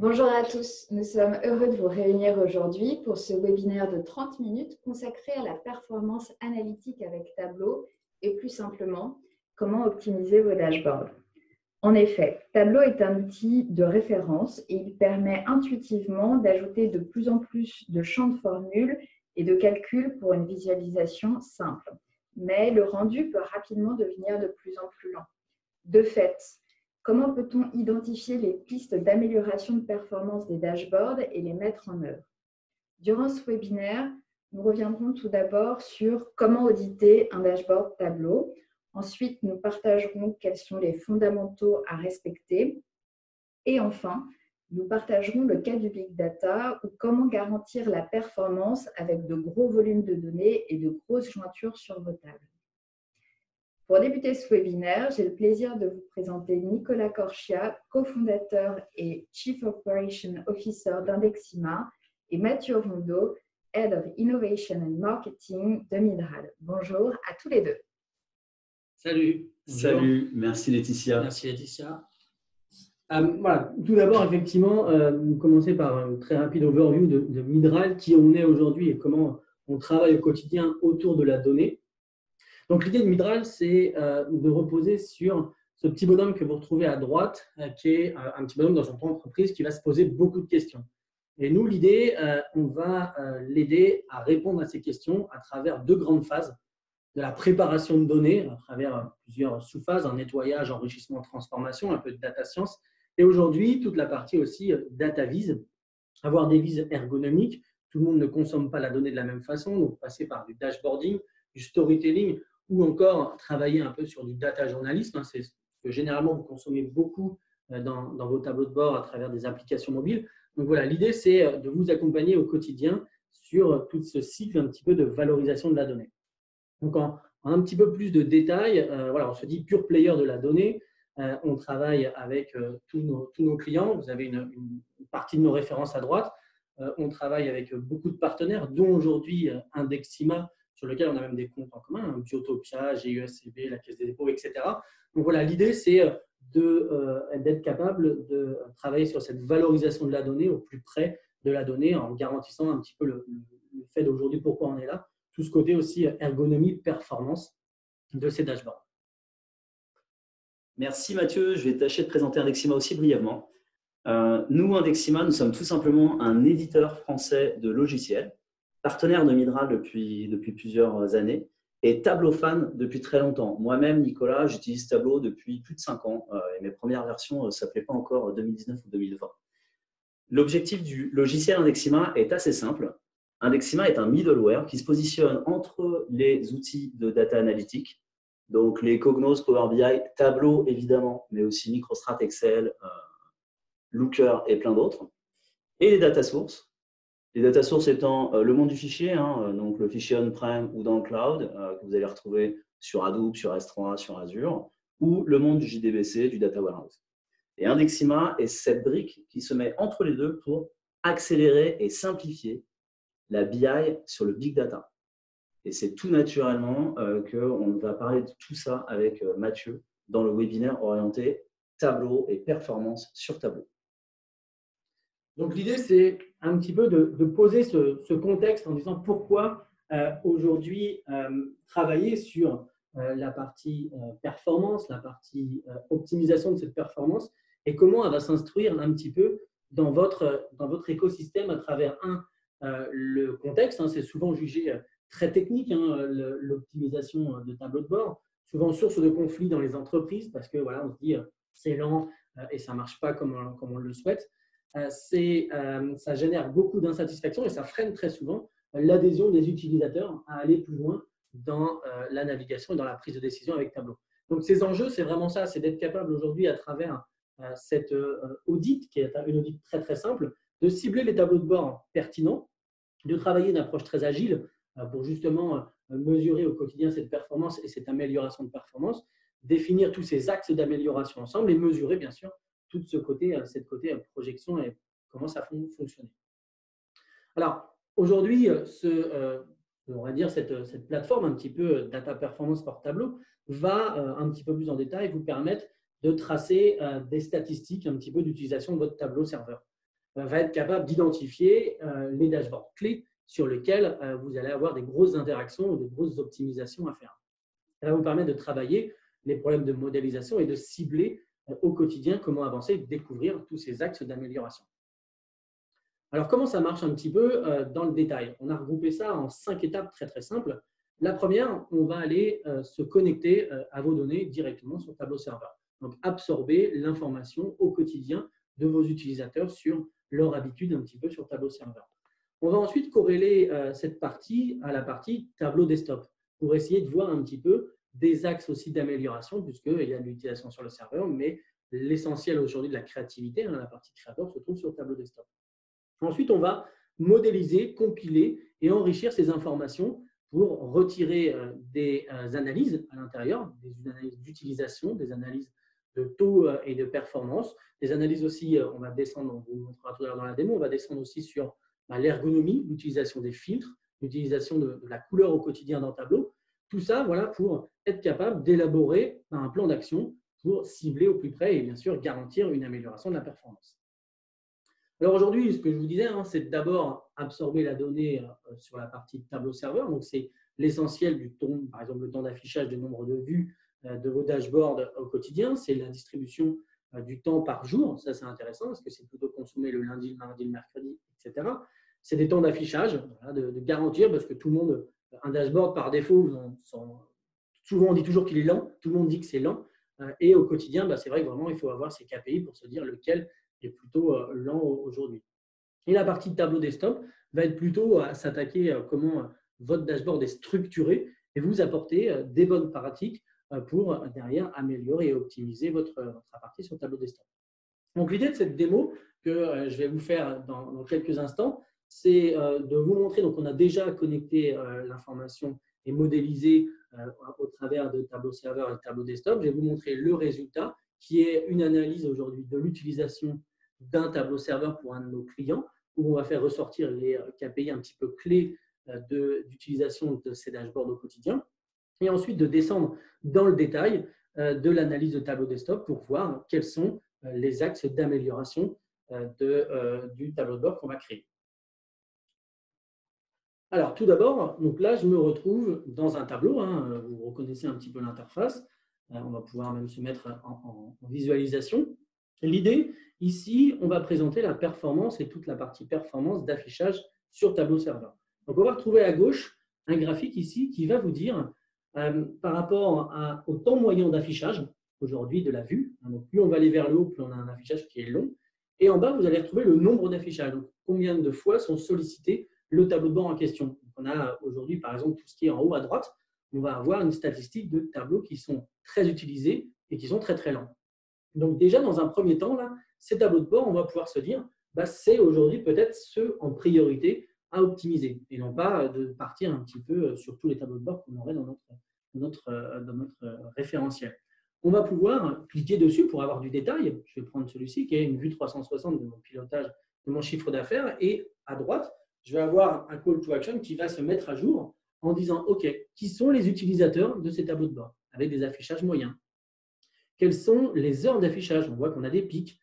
Bonjour à tous, nous sommes heureux de vous réunir aujourd'hui pour ce webinaire de 30 minutes consacré à la performance analytique avec Tableau et plus simplement, comment optimiser vos dashboards. En effet, Tableau est un outil de référence et il permet intuitivement d'ajouter de plus en plus de champs de formules et de calculs pour une visualisation simple. Mais le rendu peut rapidement devenir de plus en plus lent. De fait, comment peut-on identifier les pistes d'amélioration de performance des dashboards et les mettre en œuvre? Durant ce webinaire, nous reviendrons tout d'abord sur comment auditer un dashboard Tableau. Ensuite, nous partagerons quels sont les fondamentaux à respecter. Et enfin, nous partagerons le cas du Big Data ou comment garantir la performance avec de gros volumes de données et de grosses jointures sur vos tables. Pour débuter ce webinaire, j'ai le plaisir de vous présenter Nicolas Corchia, cofondateur et Chief Operation Officer d'Indexima, et Mathieu Rondeau, Head of Innovation and Marketing de Midral. Bonjour à tous les deux. Salut. Bonjour. Salut, merci Laetitia. Merci Laetitia. Voilà. Tout d'abord, effectivement, vous commencez par un très rapide overview de Midral, qui on est aujourd'hui et comment on travaille au quotidien autour de la donnée. Donc, l'idée de Midral, c'est de reposer sur ce petit bonhomme que vous retrouvez à droite, qui est un petit bonhomme dans son entreprise qui va se poser beaucoup de questions. Et nous, l'idée, on va l'aider à répondre à ces questions à travers deux grandes phases. De la préparation de données à travers plusieurs sous-phases, un nettoyage, enrichissement, transformation, un peu de data science. Et aujourd'hui, toute la partie aussi data vise, avoir des vises ergonomiques. Tout le monde ne consomme pas la donnée de la même façon, donc passer par du dashboarding, du storytelling ou encore travailler un peu sur du data journalisme. C'est ce que généralement vous consommez beaucoup dans vos tableaux de bord à travers des applications mobiles. Donc voilà, l'idée c'est de vous accompagner au quotidien sur tout ce cycle un petit peu de valorisation de la donnée. Donc, en un petit peu plus de détails, voilà, on se dit pure player de la donnée. On travaille avec tous nos clients. Vous avez une partie de nos références à droite. On travaille avec beaucoup de partenaires, dont aujourd'hui Indexima, sur lequel on a même des comptes en commun, Biotopia, GUSCB, la Caisse des dépôts, etc. Donc voilà, l'idée, c'est d'être capable de travailler sur cette valorisation de la donnée au plus près de la donnée en garantissant un petit peu le fait d'aujourd'hui pourquoi on est là. Tout ce côté aussi ergonomie, performance de ces dashboards. Merci Mathieu, je vais tâcher de présenter Indexima aussi brièvement. Nous, Indexima, nous sommes tout simplement un éditeur français de logiciels, partenaire de Midral depuis plusieurs années et Tableau fan depuis très longtemps. Moi-même, Nicolas, j'utilise Tableau depuis plus de 5 ans et mes premières versions ne s'appelaient pas encore 2019 ou 2020. L'objectif du logiciel Indexima est assez simple. Indexima est un middleware qui se positionne entre les outils de data analytique, donc les Cognos, Power BI, Tableau évidemment, mais aussi Microstrat, Excel, Looker et plein d'autres, et les data sources. Les data sources étant le monde du fichier, donc le fichier on-prem ou dans le cloud, que vous allez retrouver sur Hadoop, sur S3, sur Azure, ou le monde du JDBC, du data warehouse. Et Indexima est cette brique qui se met entre les deux pour accélérer et simplifier la BI sur le Big Data. Et c'est tout naturellement qu'on va parler de tout ça avec Mathieu dans le webinaire orienté Tableau et performance sur Tableau. Donc l'idée, c'est un petit peu de poser ce contexte en disant pourquoi aujourd'hui travailler sur la partie performance, la partie optimisation de cette performance et comment elle va s'instruire un petit peu dans votre écosystème à travers le contexte, c'est souvent jugé très technique, l'optimisation de tableaux de bord, souvent source de conflits dans les entreprises parce que voilà, on se dit c'est lent et ça ne marche pas comme on le souhaite. Ça génère beaucoup d'insatisfaction et ça freine très souvent l'adhésion des utilisateurs à aller plus loin dans la navigation et dans la prise de décision avec Tableau. Donc ces enjeux, c'est vraiment ça, c'est d'être capable aujourd'hui à travers cette audit, qui est une audit très très simple, de cibler les tableaux de bord pertinents, de travailler une approche très agile pour justement mesurer au quotidien cette performance et cette amélioration de performance, définir tous ces axes d'amélioration ensemble et mesurer bien sûr tout cette côté projection et comment ça fonctionne. Alors aujourd'hui, on va dire cette plateforme un petit peu Data Performance for Tableau va un petit peu plus en détail vous permettre de tracer des statistiques un petit peu d'utilisation de votre tableau serveur. va être capable d'identifier les dashboards clés sur lesquels vous allez avoir des grosses interactions ou des grosses optimisations à faire. Ça va vous permettre de travailler les problèmes de modélisation et de cibler au quotidien comment avancer et découvrir tous ces axes d'amélioration. Alors, comment ça marche un petit peu dans le détail? On a regroupé ça en 5 étapes très, très simples. La première, on va aller se connecter à vos données directement sur Tableau Serveur. Donc, absorber l'information au quotidien de vos utilisateurs sur leur habitude un petit peu sur Tableau Serveur. On va ensuite corréler cette partie à la partie Tableau Desktop pour essayer de voir un petit peu des axes aussi d'amélioration, puisqu'il y a de l'utilisation sur le serveur, mais l'essentiel aujourd'hui de la créativité, la partie créateur, se trouve sur Tableau Desktop. Ensuite, on va modéliser, compiler et enrichir ces informations pour retirer des analyses à l'intérieur, des analyses d'utilisation, des analyses de taux et de performance, des analyses aussi, on va descendre, on vous montrera tout à l'heure dans la démo, on va descendre aussi sur l'ergonomie, l'utilisation des filtres, l'utilisation de la couleur au quotidien dans Tableau. Tout ça, voilà, pour être capable d'élaborer un plan d'action pour cibler au plus près et bien sûr garantir une amélioration de la performance. Alors aujourd'hui, ce que je vous disais, c'est d'abord absorber la donnée sur la partie tableau serveur. Donc, c'est l'essentiel du temps, par exemple le temps d'affichage du nombre de vues de vos dashboards au quotidien. C'est la distribution du temps par jour. Ça, c'est intéressant parce que c'est plutôt consommé le lundi, le mardi, le mercredi, etc. C'est des temps d'affichage, voilà, de garantir, parce que tout le monde, un dashboard par défaut, souvent on dit toujours qu'il est lent, tout le monde dit que c'est lent. Et au quotidien, c'est vrai que vraiment, il faut avoir ces KPI pour se dire lequel est plutôt lent aujourd'hui. Et la partie tableau desktop va être plutôt à s'attaquer à comment votre dashboard est structuré et vous apporter des bonnes pratiques pour derrière améliorer et optimiser votre partie sur tableau desktop. Donc l'idée de cette démo que je vais vous faire dans quelques instants, c'est de vous montrer, donc on a déjà connecté l'information et modélisé au travers de tableau serveur et tableau desktop. Je vais vous montrer le résultat qui est une analyse aujourd'hui de l'utilisation d'un tableau serveur pour un de nos clients, où on va faire ressortir les KPI un petit peu clés d'utilisation de ces dashboards au quotidien, et ensuite de descendre dans le détail de l'analyse de tableau desktop pour voir quels sont les axes d'amélioration du tableau de bord qu'on va créer. Alors, tout d'abord, donc là, je me retrouve dans un tableau. Vous reconnaissez un petit peu l'interface. On va pouvoir même se mettre en visualisation. L'idée, ici, on va présenter la performance et toute la partie performance d'affichage sur tableau serveur. Donc, on va retrouver à gauche un graphique ici qui va vous dire, par rapport au temps moyen d'affichage, aujourd'hui de la vue, donc plus on va aller vers le haut, plus on a un affichage qui est long. Et en bas, vous allez retrouver le nombre d'affichages. Donc, combien de fois sont sollicités le tableau de bord en question. Donc, on a aujourd'hui, par exemple, tout ce qui est en haut à droite, on va avoir une statistique de tableaux qui sont très utilisés et qui sont très, très lents. Donc, déjà, dans un premier temps, là, ces tableaux de bord, on va pouvoir se dire, c'est aujourd'hui peut-être ceux en priorité à optimiser et non pas de partir un petit peu sur tous les tableaux de bord qu'on aurait dans notre référentiel. On va pouvoir cliquer dessus pour avoir du détail. Je vais prendre celui-ci qui est une vue 360 de mon pilotage de mon chiffre d'affaires et à droite, je vais avoir un call to action qui va se mettre à jour en disant, OK, qui sont les utilisateurs de ces tableaux de bord avec des affichages moyens? Quelles sont les heures d'affichage? On voit qu'on a des pics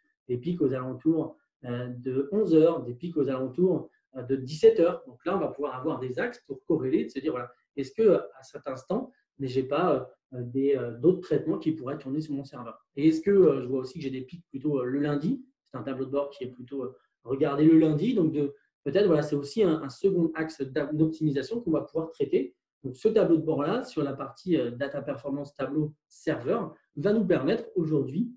aux alentours de 11 heures, des pics aux alentours de 17 heures. Donc là, on va pouvoir avoir des axes pour corréler, de se dire, voilà, est-ce qu'à cet instant, je n'ai pas d'autres traitements qui pourraient tourner sur mon serveur? Et est-ce que je vois aussi que j'ai des pics plutôt le lundi? C'est un tableau de bord qui est plutôt regardé le lundi, donc peut-être, voilà, c'est aussi un second axe d'optimisation qu'on va pouvoir traiter. Donc, ce tableau de bord-là, sur la partie Data Performance Tableau Serveur, va nous permettre aujourd'hui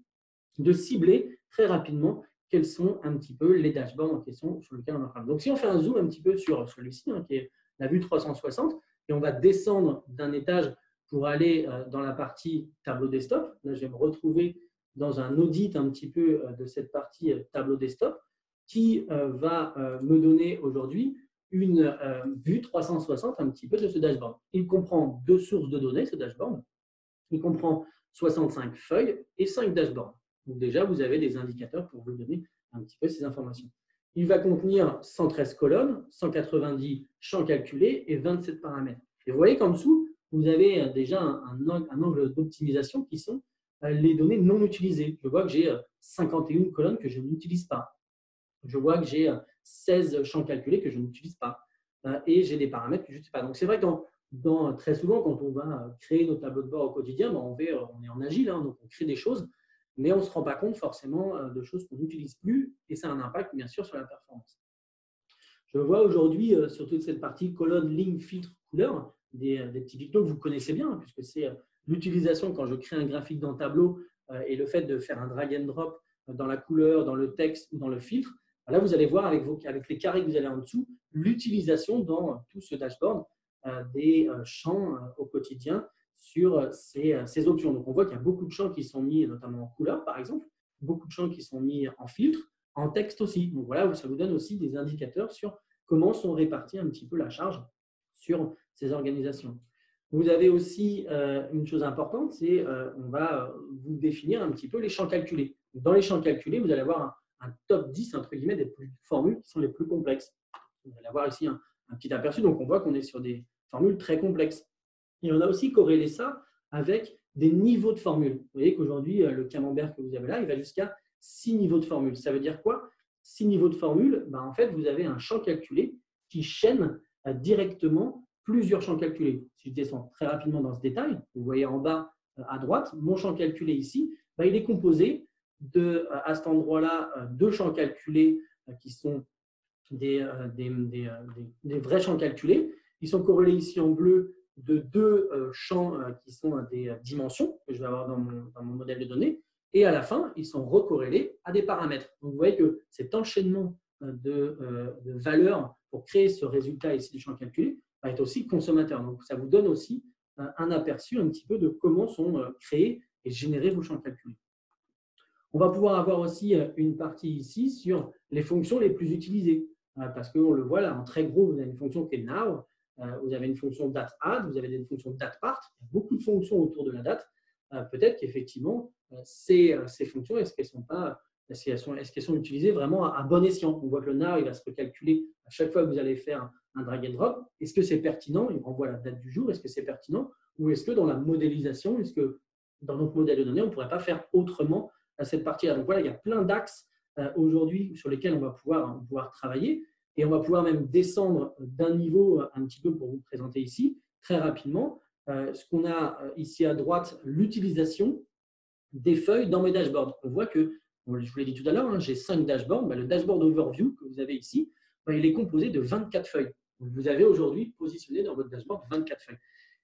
de cibler très rapidement quels sont un petit peu les dashboards en question sur lesquels on va travailler. Donc, si on fait un zoom un petit peu sur celui-ci, qui est la vue 360, et on va descendre d'un étage pour aller dans la partie tableau desktop. Là, je vais me retrouver dans un audit un petit peu de cette partie tableau desktop, qui va me donner aujourd'hui une vue 360 un petit peu de ce dashboard. Il comprend 2 sources de données, ce dashboard. Il comprend 65 feuilles et 5 dashboards. Donc déjà, vous avez des indicateurs pour vous donner un petit peu ces informations. Il va contenir 113 colonnes, 190 champs calculés et 27 paramètres. Et vous voyez qu'en dessous, vous avez déjà un angle d'optimisation qui sont les données non utilisées. Je vois que j'ai 51 colonnes que je n'utilise pas. je vois que j'ai 16 champs calculés que je n'utilise pas et j'ai des paramètres que je ne sais pas. Donc, c'est vrai que très souvent, quand on va créer nos tableaux de bord au quotidien, on est en agile, hein, donc on crée des choses, mais on ne se rend pas compte forcément de choses qu'on n'utilise plus et ça a un impact bien sûr sur la performance. Je vois aujourd'hui sur toute cette partie colonne, ligne, filtre, couleur, des petits pictos que vous connaissez bien, puisque c'est l'utilisation quand je crée un graphique dans Tableau et le fait de faire un drag and drop dans la couleur, dans le texte ou dans le filtre. Là, vous allez voir avec les carrés que vous avez en dessous, l'utilisation dans tout ce dashboard des champs au quotidien sur ces options. Donc, on voit qu'il y a beaucoup de champs qui sont mis notamment en couleur, par exemple, beaucoup de champs qui sont mis en filtre, en texte aussi. Donc, voilà, ça vous donne aussi des indicateurs sur comment sont répartis un petit peu la charge sur ces organisations. Vous avez aussi une chose importante, c'est on va vous définir un petit peu les champs calculés. Dans les champs calculés, vous allez avoir un top 10 entre guillemets des formules qui sont les plus complexes. Vous allez avoir ici un petit aperçu, donc on voit qu'on est sur des formules très complexes. Et on a aussi corrélé ça avec des niveaux de formules. Vous voyez qu'aujourd'hui, le camembert que vous avez là, il va jusqu'à 6 niveaux de formules. Ça veut dire quoi? 6 niveaux de formules, en fait, vous avez un champ calculé qui chaîne directement plusieurs champs calculés. Si je descends très rapidement dans ce détail, vous voyez en bas à droite, mon champ calculé ici, il est composé à cet endroit-là, deux champs calculés qui sont des vrais champs calculés. Ils sont corrélés ici en bleu de deux champs qui sont des dimensions que je vais avoir dans mon modèle de données. Et à la fin, ils sont recorrélés à des paramètres. Donc, vous voyez que cet enchaînement de valeurs pour créer ce résultat ici du champ calculé va être aussi consommateur. Donc, ça vous donne aussi un aperçu un petit peu de comment sont créés et générés vos champs calculés. On va pouvoir avoir aussi une partie ici sur les fonctions les plus utilisées. Parce qu'on le voit là, en très gros, vous avez une fonction qui est now, vous avez une fonction date-add, vous avez une fonction date-part. Il y a beaucoup de fonctions autour de la date. Peut-être qu'effectivement, ces fonctions, est-ce qu'elles sont utilisées vraiment à bon escient? On voit que le now, il va se recalculer à chaque fois que vous allez faire un drag and drop. Est-ce que c'est pertinent? Il renvoie la date du jour. Est-ce que c'est pertinent? Ou est-ce que dans la modélisation, est-ce que dans notre modèle de données, on ne pourrait pas faire autrement à cette partie-là? Donc voilà, il y a plein d'axes aujourd'hui sur lesquels on va pouvoir travailler et on va pouvoir même descendre d'un niveau un petit peu pour vous présenter ici très rapidement. Ce qu'on a ici à droite, l'utilisation des feuilles dans mes dashboards. On voit que, je vous l'ai dit tout à l'heure, j'ai 5 dashboards. Le dashboard overview que vous avez ici, il est composé de 24 feuilles. Vous avez aujourd'hui positionné dans votre dashboard 24 feuilles.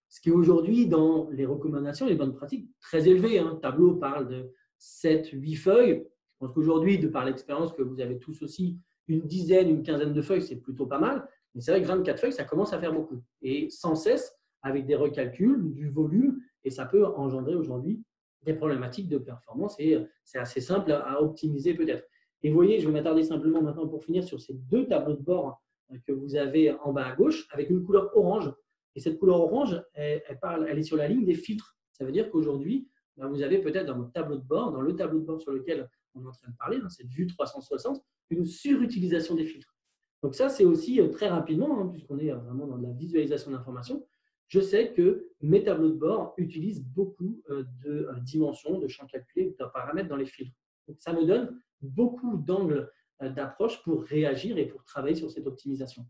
Ce qui est aujourd'hui dans les recommandations, les bonnes pratiques, très élevé. Tableau parle de 7-8 feuilles. Je pense qu'aujourd'hui, de par l'expérience que vous avez tous aussi, une dizaine, une quinzaine de feuilles, c'est plutôt pas mal. Mais c'est vrai que 24 feuilles, ça commence à faire beaucoup. Et sans cesse, avec des recalculs, du volume, et ça peut engendrer aujourd'hui des problématiques de performance. Et c'est assez simple à optimiser peut-être. Et vous voyez, je vais m'attarder simplement maintenant pour finir sur ces deux tableaux de bord que vous avez en bas à gauche, avec une couleur orange. Et cette couleur orange, elle est sur la ligne des filtres. Ça veut dire qu'aujourd'hui, vous avez peut-être dans votre tableau de bord, dans le tableau de bord sur lequel on est en train de parler, cette vue 360, une surutilisation des filtres. Donc ça, c'est aussi très rapidement, puisqu'on est vraiment dans la visualisation d'informations, je sais que mes tableaux de bord utilisent beaucoup de dimensions, de champs calculés, de paramètres dans les filtres. Donc ça me donne beaucoup d'angles d'approche pour réagir et pour travailler sur cette optimisation.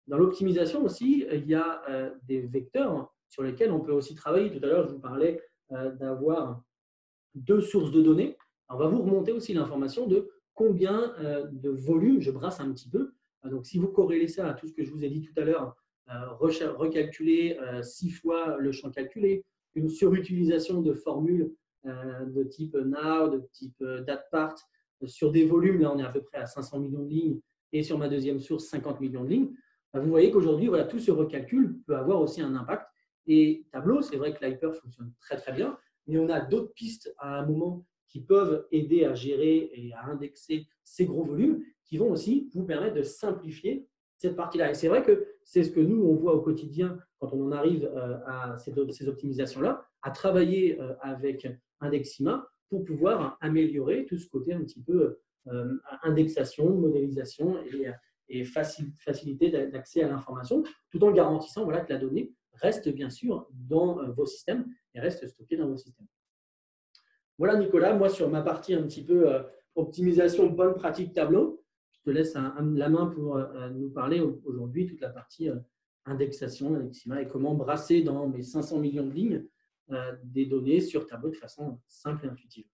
Dans l'optimisation aussi, il y a des vecteurs sur lesquels on peut aussi travailler. Tout à l'heure, je vous parlais d'avoir deux sources de données. On va vous remonter aussi l'information de combien de volume je brasse un petit peu. Donc, si vous corrélez ça à tout ce que je vous ai dit tout à l'heure, recalculer 6 fois le champ calculé, une surutilisation de formules de type now, de type date-part, sur des volumes, là on est à peu près à 500 millions de lignes, et sur ma deuxième source, 50 millions de lignes. Vous voyez qu'aujourd'hui, voilà, tout ce recalcul peut avoir aussi un impact. Et Tableau, c'est vrai que l'Hyper fonctionne très très bien, mais on a d'autres pistes à un moment qui peuvent aider à gérer et à indexer ces gros volumes, qui vont aussi vous permettre de simplifier cette partie-là. Et c'est vrai que c'est ce que nous, on voit au quotidien quand on en arrive à ces optimisations-là, à travailler avec Indexima pour pouvoir améliorer tout ce côté un petit peu indexation, modélisation et facilité d'accès à l'information, tout en garantissant que la donnée reste bien sûr dans vos systèmes et reste stockée dans vos systèmes. Voilà Nicolas, moi sur ma partie un petit peu optimisation bonne pratique Tableau, je te laisse la main pour nous parler aujourd'hui toute la partie indexation d'Indexima et comment brasser dans mes 500 millions de lignes des données sur Tableau de façon simple et intuitive.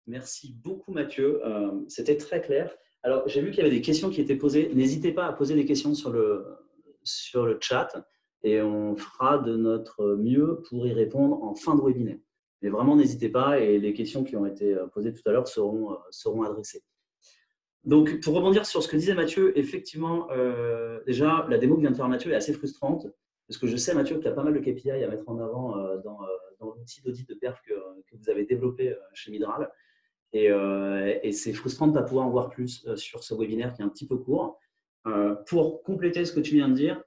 Merci beaucoup Mathieu, c'était très clair. Alors j'ai vu qu'il y avait des questions qui étaient posées. N'hésitez pas à poser des questions sur le chat et on fera de notre mieux pour y répondre en fin de webinaire. Mais vraiment, n'hésitez pas et les questions qui ont été posées tout à l'heure seront adressées. Donc, pour rebondir sur ce que disait Mathieu, effectivement, déjà, la démo que vient de faire Mathieu est assez frustrante parce que je sais, Mathieu, que tu as pas mal de KPI à mettre en avant dans l'outil d'audit de perf que vous avez développé chez Midral. Et c'est frustrant de ne pas pouvoir en voir plus sur ce webinaire qui est un petit peu court. Pour compléter ce que tu viens de dire,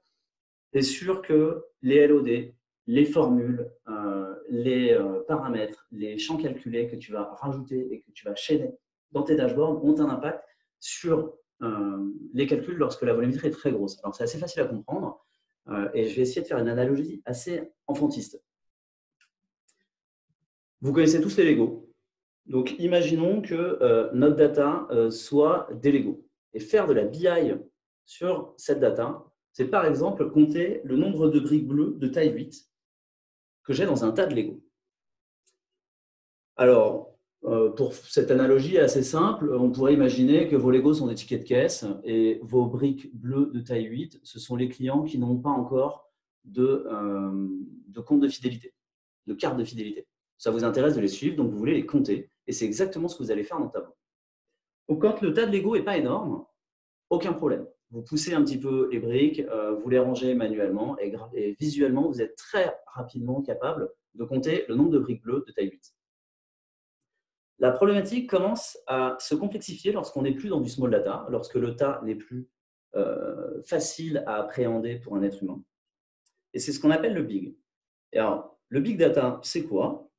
tu es sûr que les LOD, les formules, les paramètres, les champs calculés que tu vas rajouter et que tu vas chaîner dans tes dashboards ont un impact sur les calculs lorsque la volumétrie est très grosse. Alors, c'est assez facile à comprendre et je vais essayer de faire une analogie assez enfantiste. Vous connaissez tous les Lego. Donc, imaginons que notre data soit des Lego. Et faire de la BI sur cette data, c'est par exemple compter le nombre de briques bleues de taille 8 que j'ai dans un tas de Lego. Alors, pour cette analogie assez simple, on pourrait imaginer que vos Lego sont des tickets de caisse et vos briques bleues de taille 8, ce sont les clients qui n'ont pas encore de compte de fidélité, de carte de fidélité. Ça vous intéresse de les suivre, donc vous voulez les compter. Et c'est exactement ce que vous allez faire dans Tableau. Donc, quand le tas de Lego n'est pas énorme, aucun problème. Vous poussez un petit peu les briques, vous les rangez manuellement et visuellement, vous êtes très rapidement capable de compter le nombre de briques bleues de taille 8. La problématique commence à se complexifier lorsqu'on n'est plus dans du small data, lorsque le tas n'est plus facile à appréhender pour un être humain. Et c'est ce qu'on appelle le big. Et alors, le big data, c'est quoi?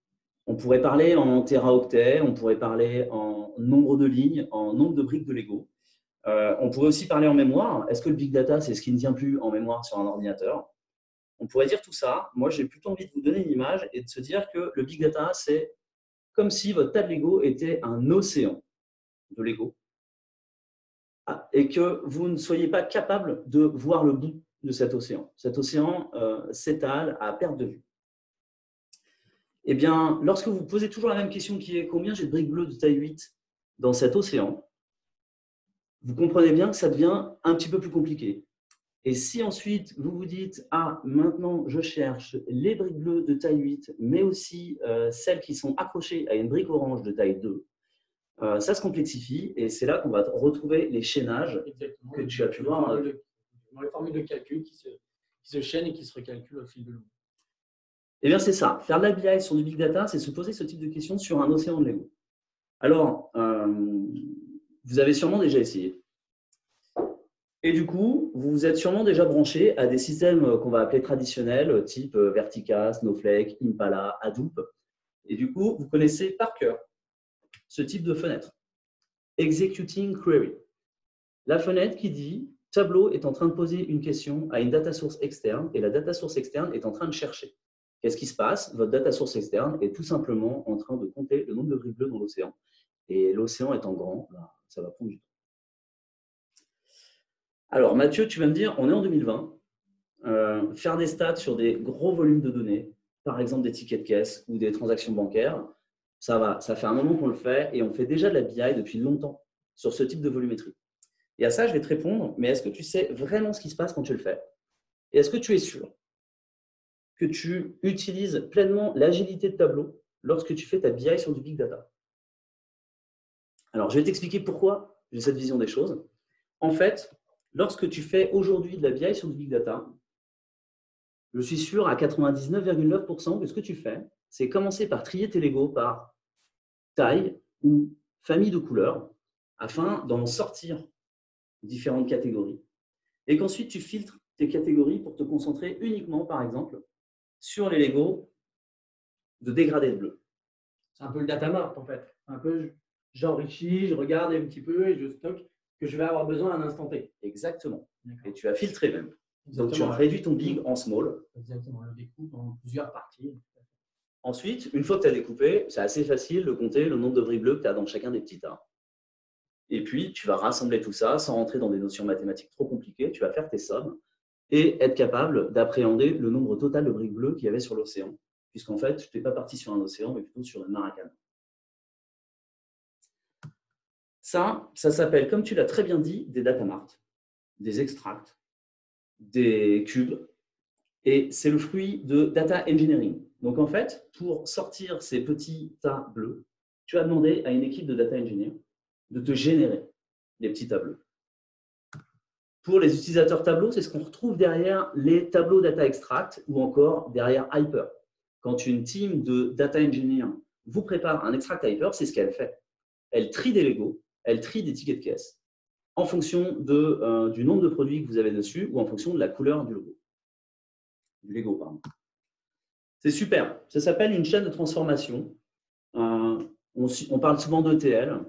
On pourrait parler en téraoctets, on pourrait parler en nombre de lignes, en nombre de briques de Lego. On pourrait aussi parler en mémoire. Est-ce que le big data, c'est ce qui ne tient plus en mémoire sur un ordinateur? On pourrait dire tout ça. Moi, j'ai plutôt envie de vous donner une image et de se dire que le big data, c'est comme si votre tas de Lego était un océan de Lego et que vous ne soyez pas capable de voir le bout de cet océan. Cet océan s'étale à perte de vue. Eh bien, lorsque vous posez toujours la même question qui est combien j'ai de briques bleues de taille 8 dans cet océan, vous comprenez bien que ça devient un petit peu plus compliqué. Et si ensuite vous vous dites, ah, maintenant je cherche les briques bleues de taille 8, mais aussi celles qui sont accrochées à une brique orange de taille 2, ça se complexifie et c'est là qu'on va retrouver les chaînages. Exactement, que tu as pu voir. Les formules de calcul qui se chaînent et qui se recalculent au fil de l'eau. Eh bien, c'est ça. Faire de la BI sur du big data, c'est se poser ce type de questions sur un océan de Lego. Alors, vous avez sûrement déjà essayé. Et du coup, vous vous êtes sûrement déjà branché à des systèmes qu'on va appeler traditionnels, type Vertica, Snowflake, Impala, Hadoop. Et du coup, vous connaissez par cœur ce type de fenêtre. Executing Query. La fenêtre qui dit Tableau est en train de poser une question à une data source externe et la data source externe est en train de chercher. Qu'est-ce qui se passe? Votre data source externe est tout simplement en train de compter le nombre de briques bleues dans l'océan. Et l'océan étant grand, ça va prendre du temps. Alors, Mathieu, tu vas me dire, on est en 2020. Faire des stats sur des gros volumes de données, par exemple des tickets de caisse ou des transactions bancaires, ça va. Ça fait un moment qu'on le fait et on fait déjà de la BI depuis longtemps sur ce type de volumétrie. Et à ça, je vais te répondre, mais est-ce que tu sais vraiment ce qui se passe quand tu le fais? Et est-ce que tu es sûr que tu utilises pleinement l'agilité de Tableau lorsque tu fais ta BI sur du big data? Alors, je vais t'expliquer pourquoi j'ai cette vision des choses. En fait, lorsque tu fais aujourd'hui de la BI sur du big data, je suis sûr à 99,9% que ce que tu fais, c'est commencer par trier tes Lego par taille ou famille de couleurs afin d'en sortir différentes catégories. Et qu'ensuite, tu filtres tes catégories pour te concentrer uniquement, par exemple, sur les Lego de dégradé de bleu. C'est un peu le data mart, en fait. Un peu, j'enrichis, je regarde un petit peu et je stocke que je vais avoir besoin à un instant T. Exactement. Et tu as filtré même. Exactement. Donc, tu as réduit ton big en small. Exactement. On le découpe en plusieurs parties. Ensuite, une fois que tu as découpé, c'est assez facile de compter le nombre de briques bleues que tu as dans chacun des petits tas. Et puis, tu vas rassembler tout ça sans rentrer dans des notions mathématiques trop compliquées. Tu vas faire tes sommes et être capable d'appréhender le nombre total de briques bleues qu'il y avait sur l'océan. Puisqu'en fait, tu n'es pas parti sur un océan, mais plutôt sur une mare à canne. Ça s'appelle, comme tu l'as très bien dit, des data marts, des extracts, des cubes. Et c'est le fruit de data engineering. Donc, en fait, pour sortir ces petits tas bleus, tu vas demander à une équipe de data engineers de te générer des petits tableaux. Pour les utilisateurs Tableau, c'est ce qu'on retrouve derrière les tableaux data extract ou encore derrière Hyper. Quand une team de data engineers vous prépare un extract Hyper, c'est ce qu'elle fait. Elle trie des Legos, elle trie des tickets de caisse en fonction du nombre de produits que vous avez dessus ou en fonction de la couleur du logo. Du Lego, pardon. C'est super. Ça s'appelle une chaîne de transformation. On parle souvent d'ETL,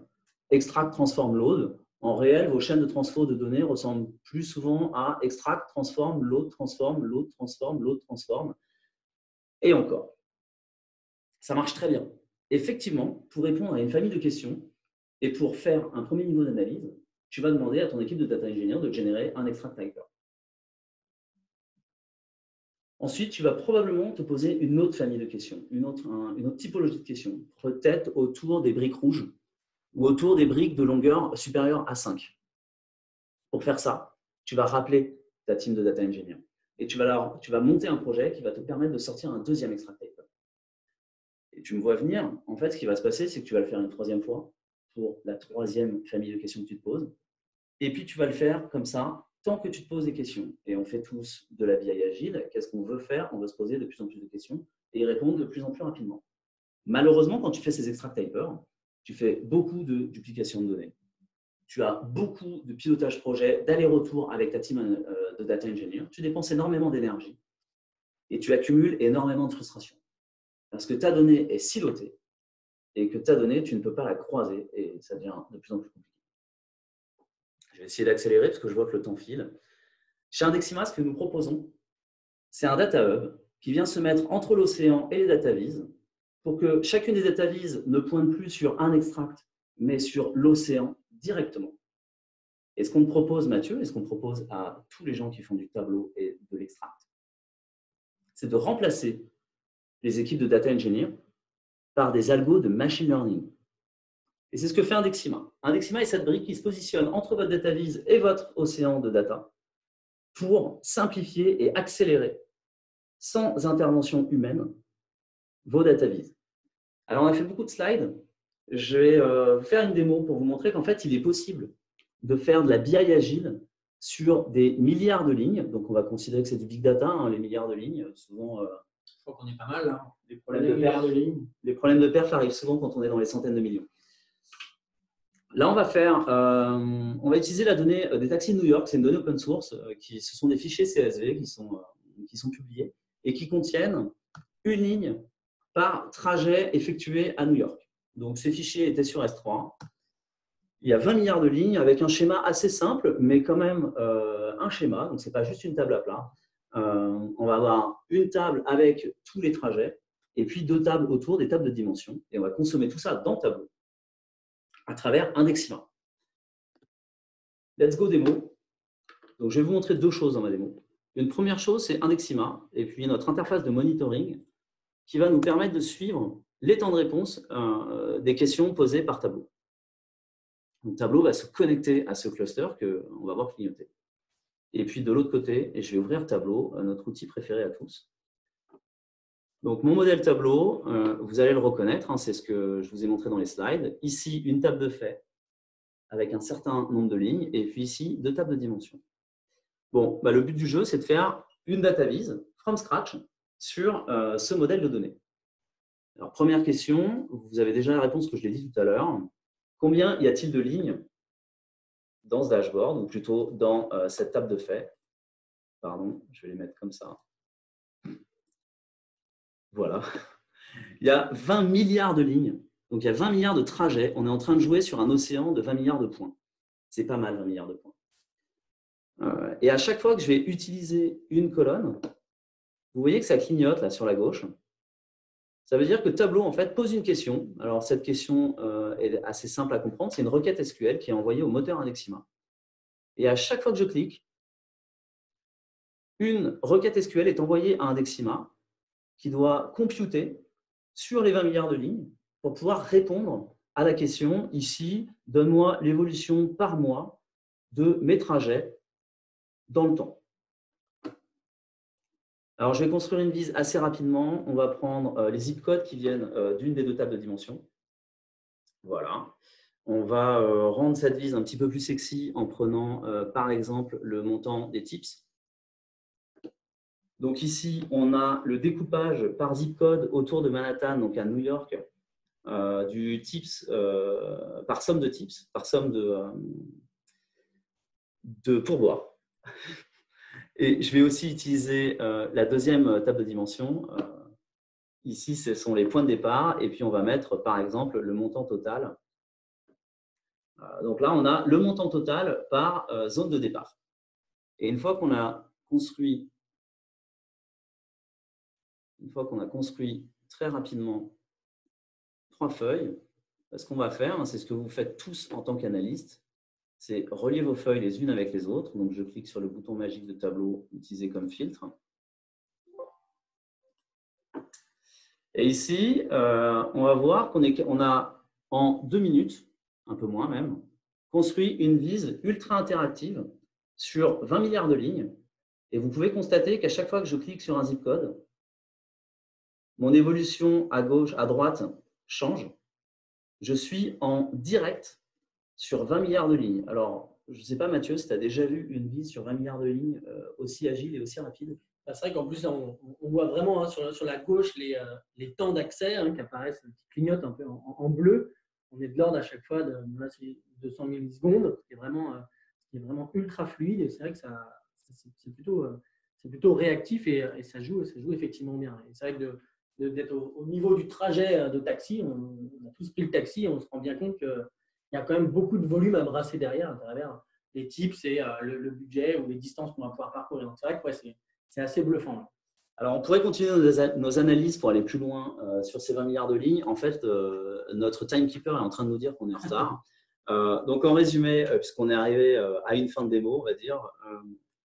Extract, Transform, Load. En réel, vos chaînes de transfert de données ressemblent plus souvent à Extract, Transform, Load, Transform, Load, Transform, Load, Transform. Et encore. Ça marche très bien. Effectivement, pour répondre à une famille de questions et pour faire un premier niveau d'analyse, tu vas demander à ton équipe de data engineer de générer un extract Hyper. Ensuite, tu vas probablement te poser une autre famille de questions, une autre typologie de questions, peut-être autour des briques rouges ou autour des briques de longueur supérieure à 5. Pour faire ça, tu vas rappeler ta team de data engineer et tu vas monter un projet qui va te permettre de sortir un deuxième extract Hyper. Et tu me vois venir, en fait, ce qui va se passer, c'est que tu vas le faire une troisième fois pour la troisième famille de questions que tu te poses. Et puis, tu vas le faire comme ça, tant que tu te poses des questions. Et on fait tous de la BI agile. Qu'est-ce qu'on veut faire? On veut se poser de plus en plus de questions et y répondre de plus en plus rapidement. Malheureusement, quand tu fais ces extract Hyper, tu fais beaucoup de duplication de données. Tu as beaucoup de pilotage projet, d'aller-retour avec ta team de data engineer. Tu dépenses énormément d'énergie et tu accumules énormément de frustration. Parce que ta donnée est silotée et que ta donnée, tu ne peux pas la croiser et ça devient de plus en plus compliqué. Je vais essayer d'accélérer parce que je vois que le temps file. Chez Indexima, ce que nous proposons, c'est un data hub qui vient se mettre entre l'océan et les data viz pour que chacune des data viz ne pointe plus sur un extract, mais sur l'océan directement. Et ce qu'on te propose, Mathieu, et ce qu'on propose à tous les gens qui font du tableau et de l'extract, c'est de remplacer les équipes de data engineer par des algos de machine learning. Et c'est ce que fait Indexima. Indexima est cette brique qui se positionne entre votre data viz et votre océan de data pour simplifier et accélérer, sans intervention humaine, vos data viz. Alors, on a fait beaucoup de slides. Je vais vous faire une démo pour vous montrer qu'en fait, il est possible de faire de la BI agile sur des milliards de lignes. Donc, on va considérer que c'est du big data, hein, les milliards de lignes. Souvent, je crois qu'on est pas mal. Hein. Les problèmes de perf arrivent souvent quand on est dans les centaines de millions. Là, on va utiliser la donnée des taxis de New York. C'est une donnée open source. Ce sont des fichiers CSV qui sont publiés et qui contiennent une ligne par trajet effectué à New York. Donc, ces fichiers étaient sur S3. Il y a 20 milliards de lignes avec un schéma assez simple, mais quand même un schéma. Donc, ce n'est pas juste une table à plat. On va avoir une table avec tous les trajets et puis deux tables autour, des tables de dimension. Et on va consommer tout ça dans Tableau à travers Indexima. Let's go démo. Donc, je vais vous montrer deux choses dans ma démo. Une première chose, c'est Indexima et puis notre interface de monitoring qui va nous permettre de suivre les temps de réponse des questions posées par Tableau. Donc, Tableau va se connecter à ce cluster qu'on va voir clignoter. Et puis, de l'autre côté, et je vais ouvrir Tableau, notre outil préféré à tous. Donc, mon modèle Tableau, vous allez le reconnaître, hein, c'est ce que je vous ai montré dans les slides. Ici, une table de faits avec un certain nombre de lignes, et puis ici, deux tables de dimensions. Bon, le but du jeu, c'est de faire une data viz from scratch sur ce modèle de données. Alors, première question, vous avez déjà la réponse que je l'ai dit tout à l'heure. Combien y a-t-il de lignes dans ce dashboard, ou plutôt dans cette table de faits? Pardon, je vais les mettre comme ça. Voilà. Il y a 20 milliards de lignes. Donc, il y a 20 milliards de trajets. On est en train de jouer sur un océan de 20 milliards de points. C'est pas mal, 20 milliards de points. Et à chaque fois que je vais utiliser une colonne, vous voyez que ça clignote là sur la gauche. Ça veut dire que Tableau, en fait, pose une question. Alors, cette question est assez simple à comprendre. C'est une requête SQL qui est envoyée au moteur Indexima. Et à chaque fois que je clique, une requête SQL est envoyée à Indexima qui doit computer sur les 20 milliards de lignes pour pouvoir répondre à la question, ici, donne-moi l'évolution par mois de mes trajets dans le temps. Alors, je vais construire une vise assez rapidement. On va prendre les zip codes qui viennent d'une des deux tables de dimension. Voilà. On va rendre cette vise un petit peu plus sexy en prenant, par exemple, le montant des tips. Donc ici, on a le découpage par zip code autour de Manhattan, donc à New York, du tips par somme de tips, par somme de pourboires. Et je vais aussi utiliser la deuxième table de dimension. Ici, ce sont les points de départ. Et puis, on va mettre, par exemple, le montant total. Donc là, on a le montant total par zone de départ. Et une fois qu'on a construit très rapidement 3 feuilles, ce qu'on va faire, c'est ce que vous faites tous en tant qu'analyste, c'est relier vos feuilles les unes avec les autres. Donc, je clique sur le bouton magique de tableau utilisé comme filtre. Et ici, on va voir qu'on a, en 2 minutes, un peu moins même, construit une vise ultra interactive sur 20 milliards de lignes. Et vous pouvez constater qu'à chaque fois que je clique sur un zip code, mon évolution à gauche, à droite change. Je suis en direct sur 20 milliards de lignes. Alors, je ne sais pas, Mathieu, si tu as déjà vu une vise sur 20 milliards de lignes aussi agile et aussi rapide. C'est vrai qu'en plus, on voit vraiment sur la gauche les temps d'accès qui apparaissent, qui clignotent un peu en bleu. On est de l'ordre à chaque fois de 200 millisecondes, ce qui est vraiment ultra fluide. Et c'est vrai que c'est plutôt réactif et ça joue effectivement bien. Et c'est vrai que d'être au niveau du trajet de taxi, on a tous pris le taxi et on se rend bien compte qu'il y a quand même beaucoup de volume à brasser derrière, à travers les tips et le budget ou les distances qu'on va pouvoir parcourir. Donc c'est vrai que c'est assez bluffant. Alors, on pourrait continuer nos analyses pour aller plus loin sur ces 20 milliards de lignes. En fait, notre timekeeper est en train de nous dire qu'on est en retard. Donc, en résumé, puisqu'on est arrivé à une fin de démo, on va dire,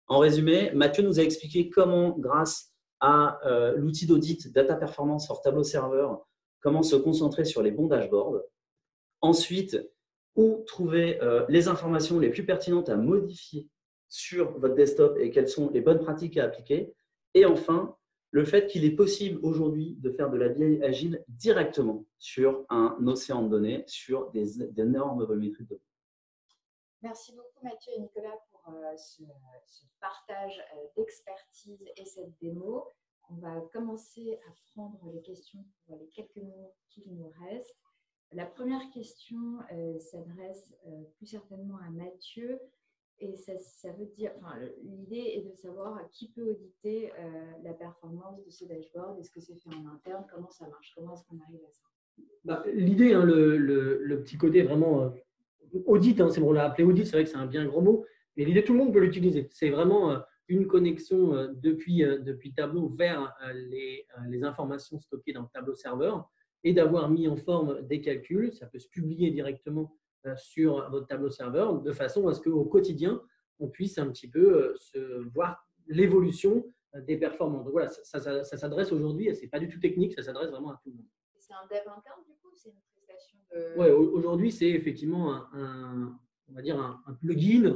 en résumé, Mathieu nous a expliqué comment, grâce à l'outil d'audit Data Performance sur Tableau Serveur, comment se concentrer sur les bons dashboards. Ensuite, où trouver les informations les plus pertinentes à modifier sur votre desktop et quelles sont les bonnes pratiques à appliquer. Et enfin, le fait qu'il est possible aujourd'hui de faire de la BI agile directement sur un océan de données, sur d'énormes volumétries de données. Merci beaucoup Mathieu et Nicolas pour ce partage d'expertise et cette démo. On va commencer à prendre les questions pour les quelques minutes qu'il nous reste. La première question s'adresse plus certainement à Mathieu. Et ça veut dire, l'idée est de savoir qui peut auditer la performance de ce dashboard. Est-ce que c'est fait en interne? Comment ça marche? Comment est-ce qu'on arrive à ça? L'idée, le petit côté vraiment audit, c'est bon, on l'a appelé audit, c'est vrai que c'est un bien gros mot, mais l'idée, tout le monde peut l'utiliser. C'est vraiment une connexion depuis Tableau vers les informations stockées dans le Tableau serveur et d'avoir mis en forme des calculs. Ça peut se publier directement sur votre tableau serveur de façon à ce qu'au quotidien, on puisse un petit peu voir l'évolution des performances. Donc voilà, ça s'adresse aujourd'hui, ce n'est pas du tout technique, ça s'adresse vraiment à tout le monde. C'est un dev interne du coup? C'est une prestation de… Oui, aujourd'hui, c'est effectivement on va dire un plugin,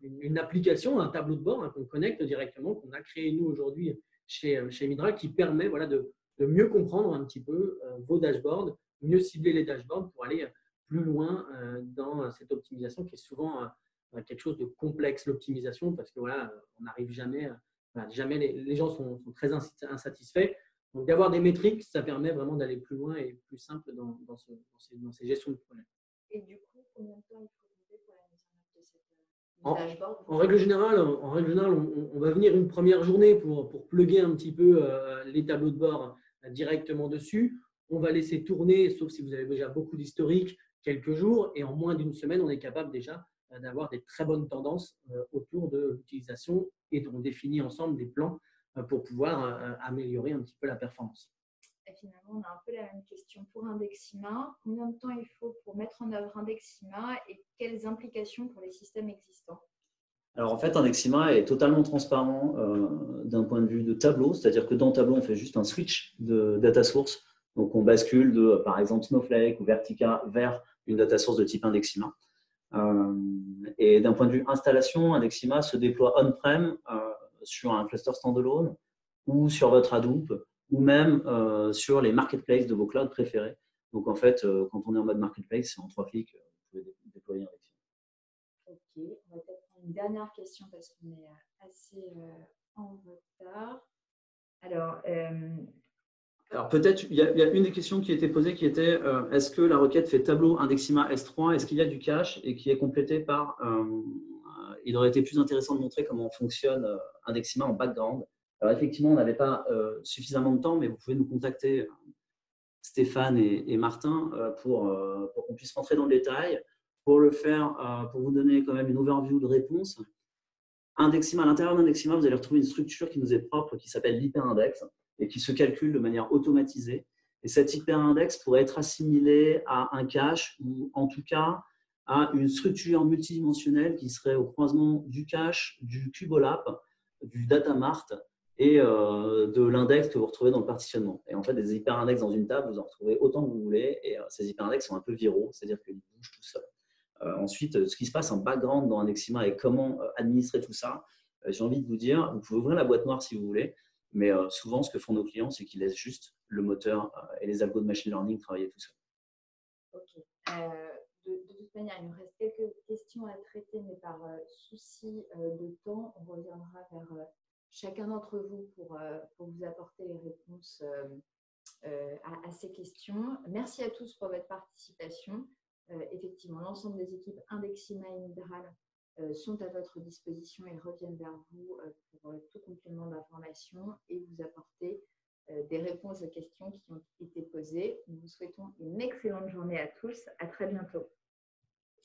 une application, un tableau de bord qu'on connecte directement, qu'on a créé nous aujourd'hui chez Midral, qui permet voilà, de mieux comprendre un petit peu vos dashboards, mieux cibler les dashboards pour aller plus loin dans cette optimisation qui est souvent quelque chose de complexe, l'optimisation, parce que voilà, on n'arrive jamais, les gens sont très insatisfaits. Donc, d'avoir des métriques, ça permet vraiment d'aller plus loin et plus simple dans ces gestions de problèmes. Et du coup, combien de temps il faut compter pour la mise en œuvre de cette dashboard? En règle générale, on va venir une première journée pour plugger un petit peu les tableaux de bord directement dessus. On va laisser tourner, sauf si vous avez déjà beaucoup d'historique, quelques jours. Et en moins d'une semaine, on est capable déjà d'avoir des très bonnes tendances autour de l'utilisation et on définit ensemble des plans pour pouvoir améliorer un petit peu la performance. Et finalement, on a un peu la même question pour Indexima. Combien de temps il faut pour mettre en œuvre Indexima et quelles implications pour les systèmes existants? Alors en fait, Indexima est totalement transparent d'un point de vue de Tableau, c'est-à-dire que dans Tableau, on fait juste un switch de data source. Donc on bascule de, par exemple, Snowflake ou Vertica vers une data source de type Indexima. Et d'un point de vue installation, Indexima se déploie on-prem sur un cluster standalone ou sur votre Hadoop ou même sur les marketplaces de vos clouds préférés. Donc en fait, quand on est en mode marketplace, c'est en 3 clics, vous pouvez déployer Indexima. Ok, on va peut-être prendre une dernière question parce qu'on est assez en retard. Alors peut-être, il y a une des questions qui était posée qui était est-ce que la requête fait tableau Indexima S3? Est-ce qu'il y a du cache et qui est complété par il aurait été plus intéressant de montrer comment fonctionne Indexima en background. Alors effectivement, on n'avait pas suffisamment de temps, mais vous pouvez nous contacter Stéphane et Martin pour qu'on puisse rentrer dans le détail. Pour le faire, pour vous donner quand même une overview de réponse, Indexima, à l'intérieur d'Indexima, vous allez retrouver une structure qui nous est propre qui s'appelle l'hyperindex et qui se calcule de manière automatisée. Et cet hyperindex pourrait être assimilé à un cache ou en tout cas à une structure multidimensionnelle qui serait au croisement du cache, du Cubolap, du Datamart et de l'index que vous retrouvez dans le partitionnement. Et en fait, des hyperindex dans une table, vous en retrouvez autant que vous voulez. Et ces hyperindex sont un peu viraux, c'est-à-dire qu'ils bougent tout seuls. Ensuite, ce qui se passe en background dans Indexima et comment administrer tout ça, j'ai envie de vous dire, vous pouvez ouvrir la boîte noire si vous voulez, mais souvent, ce que font nos clients, c'est qu'ils laissent juste le moteur et les algos de machine learning travailler tout seul. Ok. De toute manière, il nous reste quelques questions à traiter, mais par souci de temps, on reviendra vers chacun d'entre vous pour vous apporter les réponses à ces questions. Merci à tous pour votre participation. Effectivement, l'ensemble des équipes Indexima et Midral sont à votre disposition et reviennent vers vous pour tout complément d'information et vous apporter des réponses aux questions qui ont été posées. Nous vous souhaitons une excellente journée à tous. À très bientôt.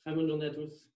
Très bonne journée à tous.